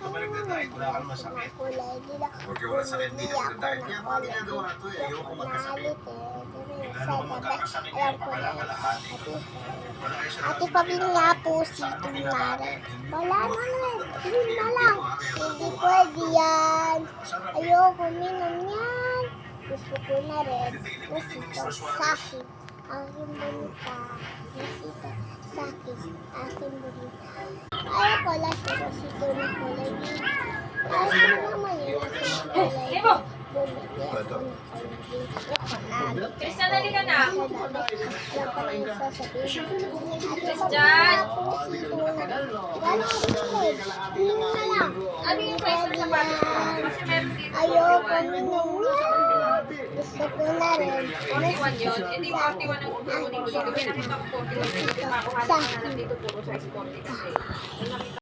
Bumalik na tayo, wala kang masakit. Huwag yung wala sakit dito, huwag tayo. Kaya mga ginagawa ito eh, ayoko magkasakit. Lalo ba magkakasakit yan, wala ka lahat eh. Wala kayo sa Ate Pabing nga po si Tumare. Wala naman. Yun na lang. Hindi pwede yan. Ayoko minom yan. Gusto ko na rin. Masito sa akin. Aking bonita. Masito sa akin. Aking bonita. Ay, wala si Rosito na kulay din. Ay, ito naman yun. Kulay din. Bumili ako ng kulay din. Christian, dali ka na. Ano yung price ng sapatos mo? Kasi meron dito. Ayoko minom yan. Gusto ko na rin. 41 yun. Hindi 41 ang kukunin ko dito. May nakita ko 41. Hindi pa ako halos na nandito puro size 40 kasi.